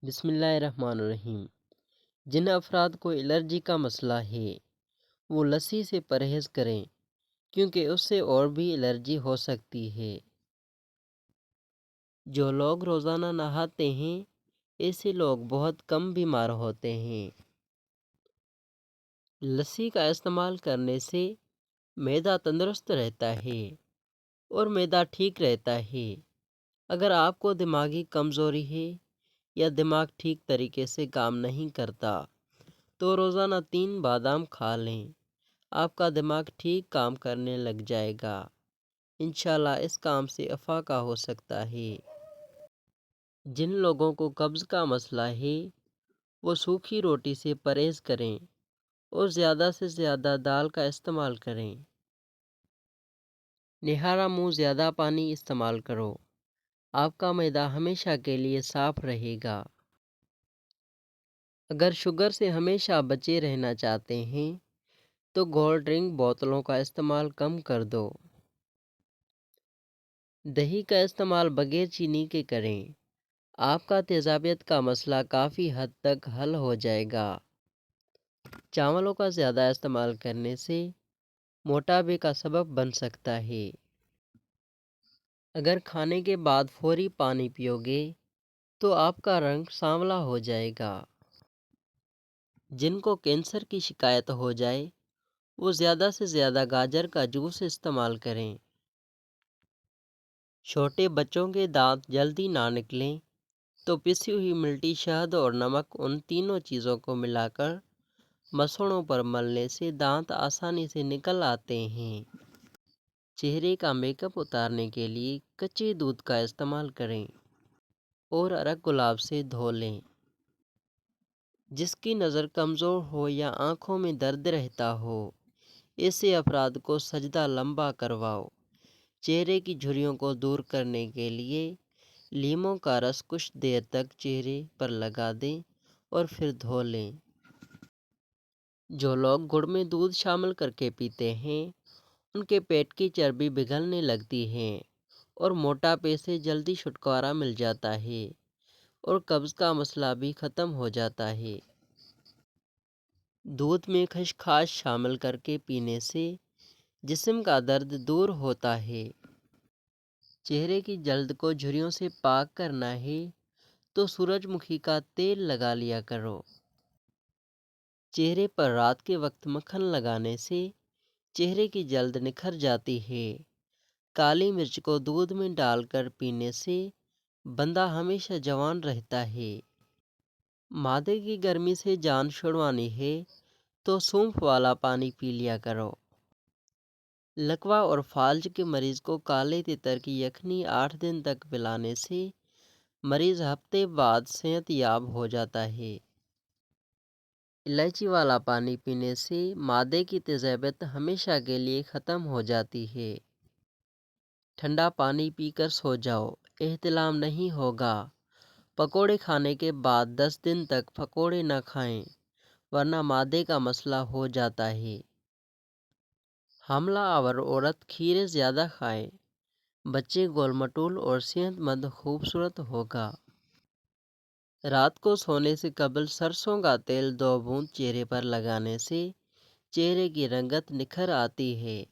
بسم اللہ الرحمن الرحیم۔ جن افراد کو الرجی کا مسئلہ ہے وہ لسی سے پرہیز کریں کیونکہ اس سے اور بھی الرجی ہو سکتی ہے۔ جو لوگ روزانہ نہاتے ہیں ایسے لوگ بہت کم بیمار ہوتے ہیں۔ لسی کا استعمال کرنے سے معدہ تندرست رہتا ہے اور معدہ ٹھیک رہتا ہے۔ اگر آپ کو دماغی کمزوری ہے یا دماغ ٹھیک طریقے سے کام نہیں کرتا تو روزانہ 3 بادام کھا لیں، آپ کا دماغ ٹھیک کام کرنے لگ جائے گا۔ انشاءاللہ اس کام سے افاقہ ہو سکتا ہے۔ جن لوگوں کو قبض کا مسئلہ ہے وہ سوکھی روٹی سے پرہیز کریں اور زیادہ سے زیادہ دال کا استعمال کریں۔ نہارا منہ زیادہ پانی استعمال کرو، آپ کا معدہ ہمیشہ کے لیے صاف رہے گا۔ اگر شوگر سے ہمیشہ بچے رہنا چاہتے ہیں تو کولڈ ڈرنک بوتلوں کا استعمال کم کر دو۔ دہی کا استعمال بغیر چینی کے کریں، آپ کا تیزابیت کا مسئلہ کافی حد تک حل ہو جائے گا۔ چاولوں کا زیادہ استعمال کرنے سے موٹاپے کا سبب بن سکتا ہے۔ اگر کھانے کے بعد فوری پانی پیو گے تو آپ کا رنگ سانولا ہو جائے گا۔ جن کو کینسر کی شکایت ہو جائے وہ زیادہ سے زیادہ گاجر کا جوس استعمال کریں۔ چھوٹے بچوں کے دانت جلدی نہ نکلیں تو پسی ہوئی ملٹی شہد اور نمک ان تینوں چیزوں کو ملا کر مسوڑوں پر ملنے سے دانت آسانی سے نکل آتے ہیں۔ چہرے کا میک اپ اتارنے کے لیے کچے دودھ کا استعمال کریں اور ارگ گلاب سے دھو لیں۔ جس کی نظر کمزور ہو یا آنکھوں میں درد رہتا ہو ایسے افراد کو سجدہ لمبا کرواؤ۔ چہرے کی جھریوں کو دور کرنے کے لیے لیموں کا رس کچھ دیر تک چہرے پر لگا دیں اور پھر دھو لیں۔ جو لوگ گڑ میں دودھ شامل کر کے پیتے ہیں ان کے پیٹ کی چربی پگھلنے لگتی ہے اور موٹاپے سے جلدی چھٹکارا مل جاتا ہے اور قبض کا مسئلہ بھی ختم ہو جاتا ہے۔ دودھ میں خسخاس شامل کر کے پینے سے جسم کا درد دور ہوتا ہے۔ چہرے کی جلد کو جھریوں سے پاک کرنا ہے تو سورج مکھی کا تیل لگا لیا کرو۔ چہرے پر رات کے وقت مکھن لگانے سے چہرے کی جلد نکھر جاتی ہے۔ کالی مرچ کو دودھ میں ڈال کر پینے سے بندہ ہمیشہ جوان رہتا ہے۔ معدے کی گرمی سے جان چھڑوانی ہے تو سونف والا پانی پی لیا کرو۔ لکوہ اور فالج کے مریض کو کالے تیتر کی یخنی 8 دن تک پلانے سے مریض ہفتے بعد صحت یاب ہو جاتا ہے۔ الائچی والا پانی پینے سے معدے کی تیزابیت ہمیشہ کے لیے ختم ہو جاتی ہے۔ ٹھنڈا پانی پی کر سو جاؤ، احتلام نہیں ہوگا۔ پکوڑے کھانے کے بعد 10 دن تک پکوڑے نہ کھائیں ورنہ معدے کا مسئلہ ہو جاتا ہے۔ حاملہ آور عورت کھیرے زیادہ کھائیں، بچے گول مٹول اور صحت مند خوبصورت ہوگا۔ رات کو سونے سے قبل سرسوں کا تیل 2 بوند چہرے پر لگانے سے چہرے کی رنگت نکھر آتی ہے۔